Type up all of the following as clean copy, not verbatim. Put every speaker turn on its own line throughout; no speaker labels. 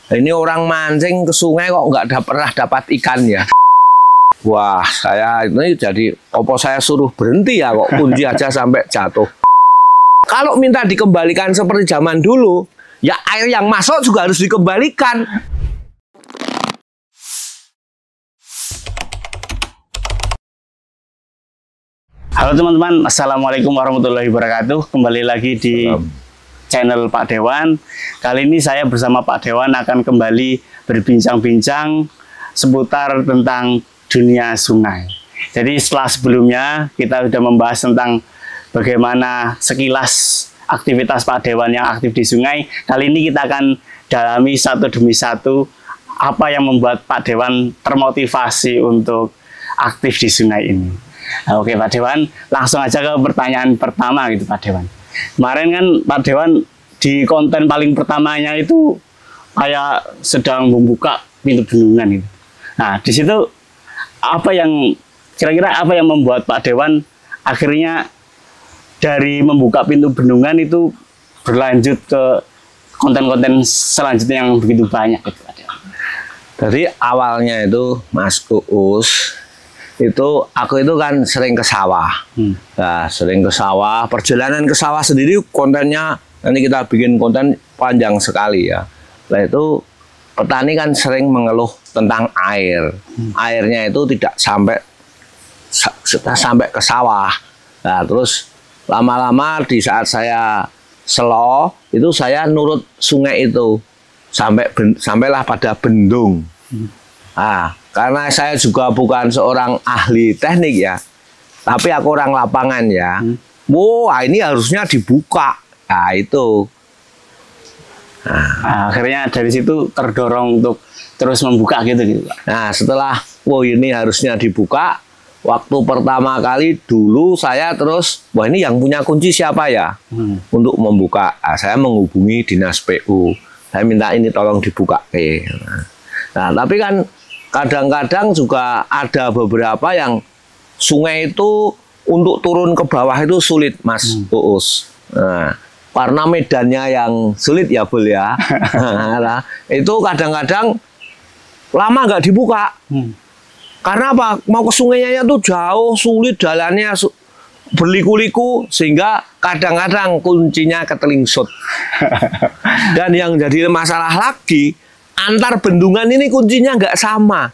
Ini orang mancing ke sungai kok nggak pernah dapat ikan ya. Wah, saya ini jadi opo saya suruh berhenti ya kok kunci aja sampai jatuh. Kalau minta dikembalikan seperti zaman dulu, ya air yang masuk juga harus dikembalikan.
Halo teman-teman, Assalamualaikum warahmatullahi wabarakatuh. Kembali lagi di channel Pak Dewan. Kali ini saya bersama Pak Dewan akan kembali berbincang-bincang seputar tentang dunia sungai. Jadi setelah sebelumnya kita sudah membahas tentang bagaimana sekilas aktivitas Pak Dewan yang aktif di sungai. Kali ini kita akan dalami satu demi satu apa yang membuat Pak Dewan termotivasi untuk aktif di sungai ini. Nah, oke Pak Dewan, langsung aja ke pertanyaan pertama gitu Pak Dewan. Kemarin kan Pak Dewan di konten paling pertamanya itu kayak sedang membuka pintu bendungan gitu. Nah di situ apa yang kira-kira apa yang membuat Pak Dewan akhirnya dari membuka pintu bendungan itu berlanjut ke konten-konten selanjutnya yang begitu banyak gitu Pak Dewan.
Jadi awalnya itu Mas Uus itu aku itu kan sering ke sawah. Nah, sering ke sawah, perjalanan ke sawah sendiri kontennya nanti kita bikin konten panjang sekali ya. Nah itu petani kan sering mengeluh tentang air. Airnya itu tidak sampai ke sawah. Nah, terus lama-lama di saat saya selo itu saya nurut sungai itu sampailah pada bendung. Nah, karena saya juga bukan seorang ahli teknik ya, tapi aku orang lapangan ya. Wah, ini harusnya dibuka. Nah, itu.
Nah, akhirnya dari situ terdorong untuk terus membuka gitu.
Nah, setelah, wah ini harusnya dibuka. Waktu pertama kali dulu saya terus, wah ini yang punya kunci siapa ya? Untuk membuka. Nah, saya menghubungi dinas PU. Saya minta ini tolong dibuka. Nah, tapi kan kadang-kadang juga ada beberapa yang sungai itu untuk turun ke bawah itu sulit, Mas Uus. Nah, karena medannya yang sulit ya, Bul ya. Nah, itu kadang-kadang lama nggak dibuka. Karena apa? Mau ke sungainya tuh jauh, sulit jalannya, berliku-liku, sehingga kadang-kadang kuncinya ketelingsut. Dan yang jadi masalah lagi, antar bendungan ini kuncinya nggak sama.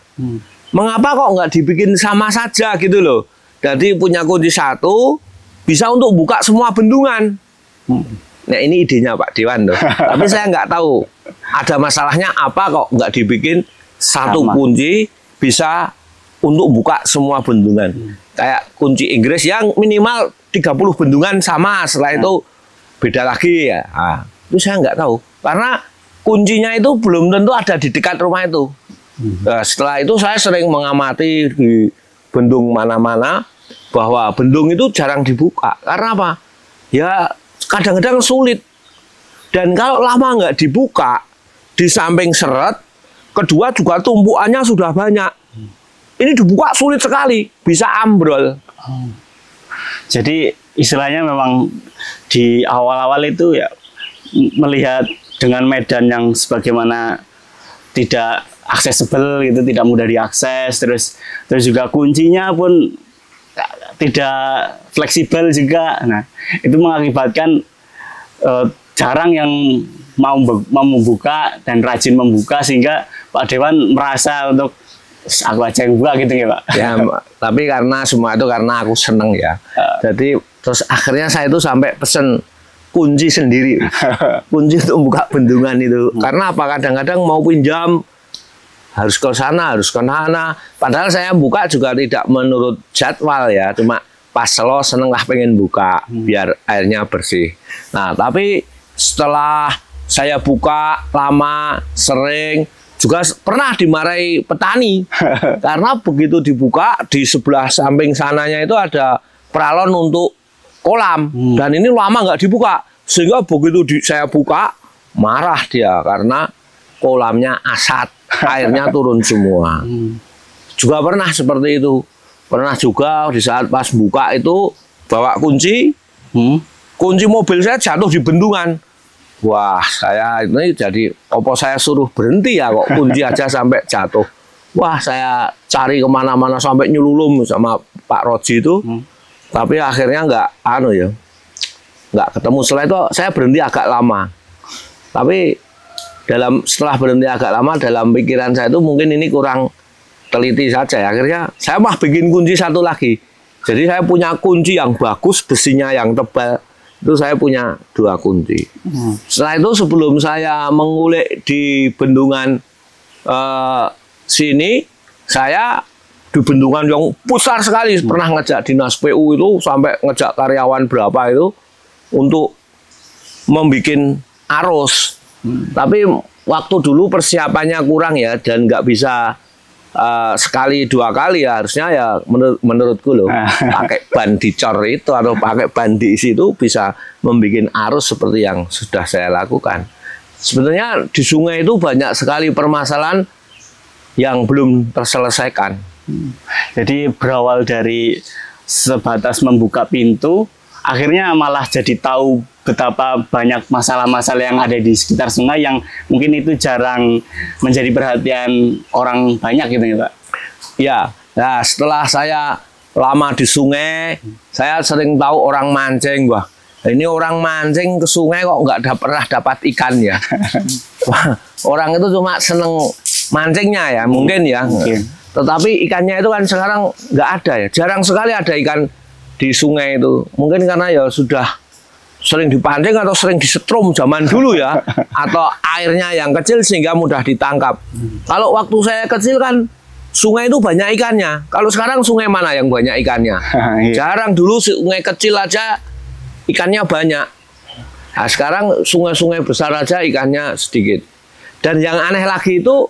Mengapa kok nggak dibikin sama saja gitu loh? Jadi punya kunci satu bisa untuk buka semua bendungan. Nah ini idenya Pak Dewan loh. Tapi saya nggak tahu ada masalahnya apa kok nggak dibikin satu kunci bisa untuk buka semua bendungan. Kayak kunci Inggris yang minimal 30 bendungan sama, setelah itu beda lagi ya. Nah, itu saya nggak tahu karena kuncinya itu belum tentu ada di dekat rumah itu. Nah, setelah itu saya sering mengamati di bendung mana-mana bahwa bendung itu jarang dibuka. Karena apa? Ya kadang-kadang sulit. Dan kalau lama nggak dibuka, di samping seret, kedua juga tumpuannya sudah banyak. Ini dibuka sulit sekali, bisa ambrol.
Jadi istilahnya memang di awal-awal itu ya melihat dengan medan yang sebagaimana tidak aksesibel gitu, tidak mudah diakses, terus juga kuncinya pun tidak fleksibel juga. Nah, itu mengakibatkan jarang yang mau membuka dan rajin membuka, sehingga Pak Dewan merasa untuk aku aja yang buka gitu ya Pak.
Ya, tapi karena semua itu karena aku seneng ya. Jadi terus akhirnya saya itu sampai pesen kunci sendiri, kunci untuk membuka bendungan itu. Karena apa? Kadang-kadang mau pinjam harus ke sana, harus ke sana. Padahal saya buka juga tidak menurut jadwal ya, cuma pas selo seneng lah pengen buka biar airnya bersih. Nah, tapi setelah saya buka lama, sering juga pernah dimarahi petani karena begitu dibuka di sebelah samping sananya itu ada peralon untuk kolam dan ini lama nggak dibuka, sehingga begitu saya buka marah dia karena kolamnya asat, airnya turun semua. Juga pernah seperti itu. Pernah juga di saat pas buka itu bawa kunci, kunci mobil saya jatuh di bendungan. Wah, saya ini jadi apa saya suruh berhenti ya kok kunci aja sampai jatuh. Wah, saya cari kemana-mana sampai nyelulum sama Pak Roji itu. Tapi akhirnya nggak ketemu. Setelah itu saya berhenti agak lama. Tapi setelah berhenti agak lama, dalam pikiran saya itu mungkin ini kurang teliti saja ya. Akhirnya saya bikin kunci satu lagi. Jadi saya punya kunci yang bagus, besinya yang tebal. Itu saya punya 2 kunci. Setelah itu sebelum saya mengulik di bendungan sini, saya di bendungan yang besar sekali pernah ngejak dinas PU itu sampai ngejak karyawan berapa itu untuk membuat arus. Tapi waktu dulu persiapannya kurang ya, dan nggak bisa sekali 2 kali ya, harusnya ya menurutku loh pakai ban dicor itu atau pakai ban diisi itu bisa membuat arus seperti yang sudah saya lakukan. Sebenarnya di sungai itu banyak sekali permasalahan yang belum terselesaikan.
Jadi berawal dari sebatas membuka pintu, akhirnya malah jadi tahu betapa banyak masalah-masalah yang ada di sekitar sungai yang mungkin itu jarang menjadi perhatian orang banyak gitu ya Pak?
Ya, nah setelah saya lama di sungai, saya sering tahu orang mancing. Wah, ini orang mancing ke sungai kok nggak pernah dapat ikan ya. Wah, orang itu cuma seneng mancingnya ya, mungkin ya. Mungkin. Tetapi ikannya itu kan sekarang nggak ada ya, jarang sekali ada ikan di sungai itu. Mungkin karena ya sudah sering dipancing atau sering disetrum zaman dulu ya, atau airnya yang kecil sehingga mudah ditangkap. Kalau waktu saya kecil kan sungai itu banyak ikannya. Kalau sekarang sungai mana yang banyak ikannya? Jarang. Dulu sungai kecil aja ikannya banyak. Nah, sekarang sungai-sungai besar aja ikannya sedikit. Dan yang aneh lagi itu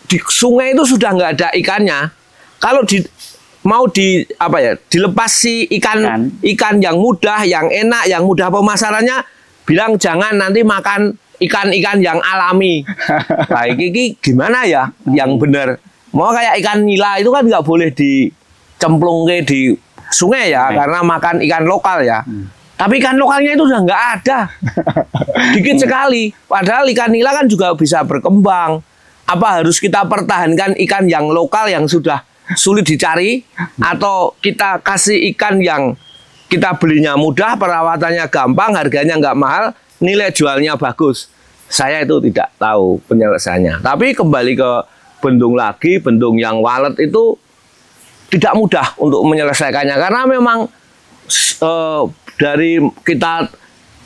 di sungai itu sudah nggak ada ikannya. Kalau dilepas si ikan yang mudah, yang enak, yang mudah pemasarannya, bilang jangan nanti makan ikan-ikan yang alami. Nah, ini gimana ya yang benar? Mau kayak ikan nila itu kan nggak boleh dicemplung di sungai ya, karena makan ikan lokal ya. Tapi ikan lokalnya itu udah nggak ada, dikit sekali. Padahal ikan nila kan juga bisa berkembang. Apa harus kita pertahankan ikan yang lokal yang sudah sulit dicari, atau kita kasih ikan yang kita belinya mudah, perawatannya gampang, harganya nggak mahal, nilai jualnya bagus? Saya itu tidak tahu penyelesaiannya. Tapi kembali ke bendung lagi, bendung yang walet itu tidak mudah untuk menyelesaikannya, karena memang dari kita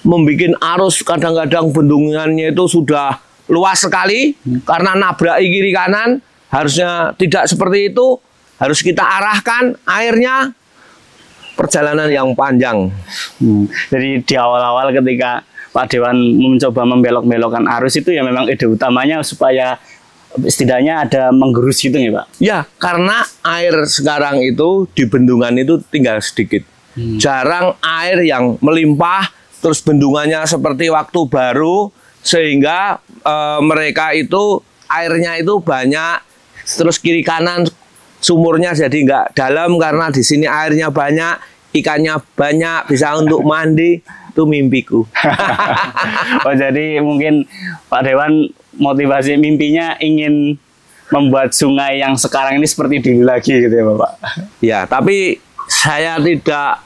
membuat arus kadang-kadang bendungannya itu sudah luas sekali karena nabrak kiri kanan. Harusnya tidak seperti itu, harus kita arahkan airnya, perjalanan yang panjang.
Jadi di awal-awal ketika Pak Dewan mencoba membelok-belokkan arus itu ya memang ide utamanya supaya setidaknya ada menggerus gitu ya Pak?
Ya, karena air sekarang itu di bendungan itu tinggal sedikit. Jarang air yang melimpah, terus bendungannya seperti waktu baru, sehingga mereka itu airnya itu banyak, terus kiri kanan sumurnya jadi nggak dalam karena di sini airnya banyak, ikannya banyak, bisa untuk mandi. Itu mimpiku.
Oh, jadi mungkin Pak Dewan motivasi mimpinya ingin membuat sungai yang sekarang ini seperti dulu lagi gitu ya Bapak?
Ya, tapi saya tidak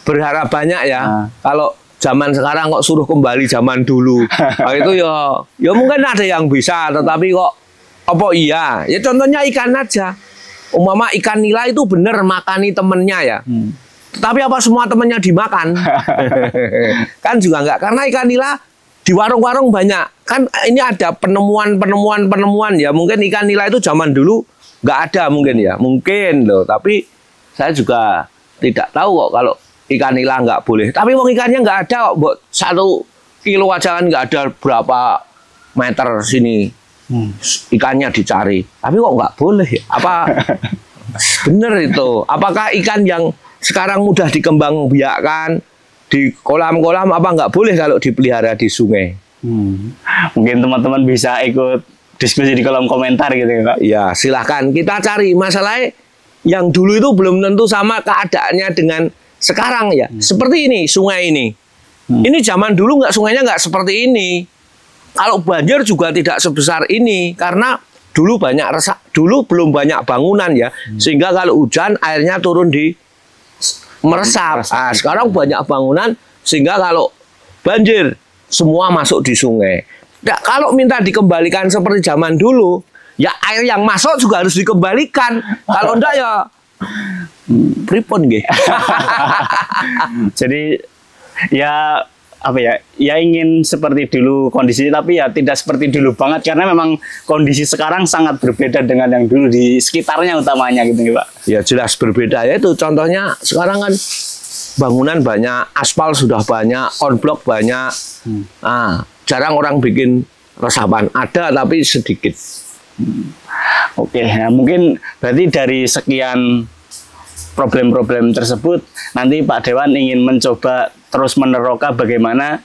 berharap banyak ya. Kalau zaman sekarang kok suruh kembali zaman dulu. Nah, itu ya mungkin ada yang bisa, tetapi kok apa iya? Ya contohnya ikan aja. Umpama ikan nila itu bener makani temennya ya. Tapi apa semua temennya dimakan? Kan juga enggak. Karena ikan nila di warung-warung banyak. Kan ini ada penemuan ya. Mungkin ikan nila itu zaman dulu nggak ada mungkin ya. Mungkin loh. Tapi saya juga tidak tahu kok kalau ikan nila nggak boleh. Tapi wong ikannya nggak ada kok. 1 kilo aja kan nggak ada berapa meter sini. Ikannya dicari. Tapi kok nggak boleh ya? Apa bener itu? Apakah ikan yang sekarang mudah dikembangbiakkan di kolam-kolam, apa nggak boleh kalau dipelihara di sungai?
Mungkin teman-teman bisa ikut diskusi di kolom komentar gitu ya Pak?
Ya silahkan, kita cari. Masalahnya yang dulu itu belum tentu sama keadaannya dengan sekarang ya. Seperti ini, sungai ini. Ini zaman dulu sungainya nggak seperti ini. Kalau banjir juga tidak sebesar ini karena dulu dulu belum banyak bangunan ya, sehingga kalau hujan airnya turun di meresap. Nah, sekarang banyak bangunan sehingga kalau banjir semua masuk di sungai. Nah, kalau minta dikembalikan seperti zaman dulu, ya air yang masuk juga harus dikembalikan. Kalau enggak ya pripun nggih.
Jadi ya apa ya? Ya ingin seperti dulu kondisinya, tapi ya tidak seperti dulu banget karena memang kondisi sekarang sangat berbeda dengan yang dulu di sekitarnya utamanya gitu ya, Pak. Ya
jelas berbeda ya, itu contohnya sekarang kan bangunan banyak, aspal sudah banyak, on-block banyak. Nah, jarang orang bikin resapan. Ada tapi sedikit.
Oke, nah mungkin berarti dari sekian problem-problem tersebut, nanti Pak Dewan ingin mencoba terus meneroka bagaimana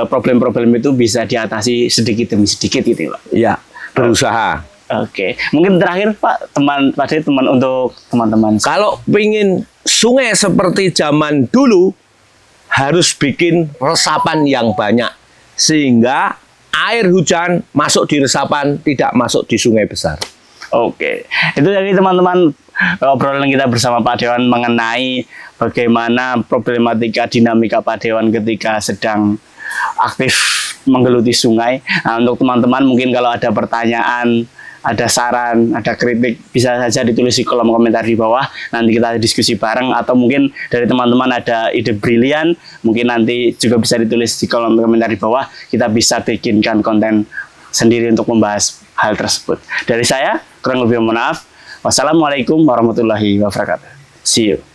problem-problem itu bisa diatasi sedikit demi sedikit gitu, Pak.
Ya, berusaha.
Oke, mungkin terakhir Pak, teman untuk teman-teman.
Kalau ingin sungai seperti zaman dulu, harus bikin resapan yang banyak sehingga air hujan masuk di resapan, tidak masuk di sungai besar.
Oke, itu jadi teman-teman obrolan kita bersama Pak Dewan mengenai bagaimana problematika dinamika Pak Dewan ketika sedang aktif menggeluti sungai. Nah, untuk teman-teman mungkin kalau ada pertanyaan, ada saran, ada kritik, bisa saja ditulis di kolom komentar di bawah. Nanti kita diskusi bareng, atau mungkin dari teman-teman ada ide brilian, mungkin nanti juga bisa ditulis di kolom komentar di bawah. Kita bisa bikinkan konten sendiri untuk membahas hal tersebut. Dari saya, kurang lebih mohon maaf. Wassalamualaikum warahmatullahi wabarakatuh. See you.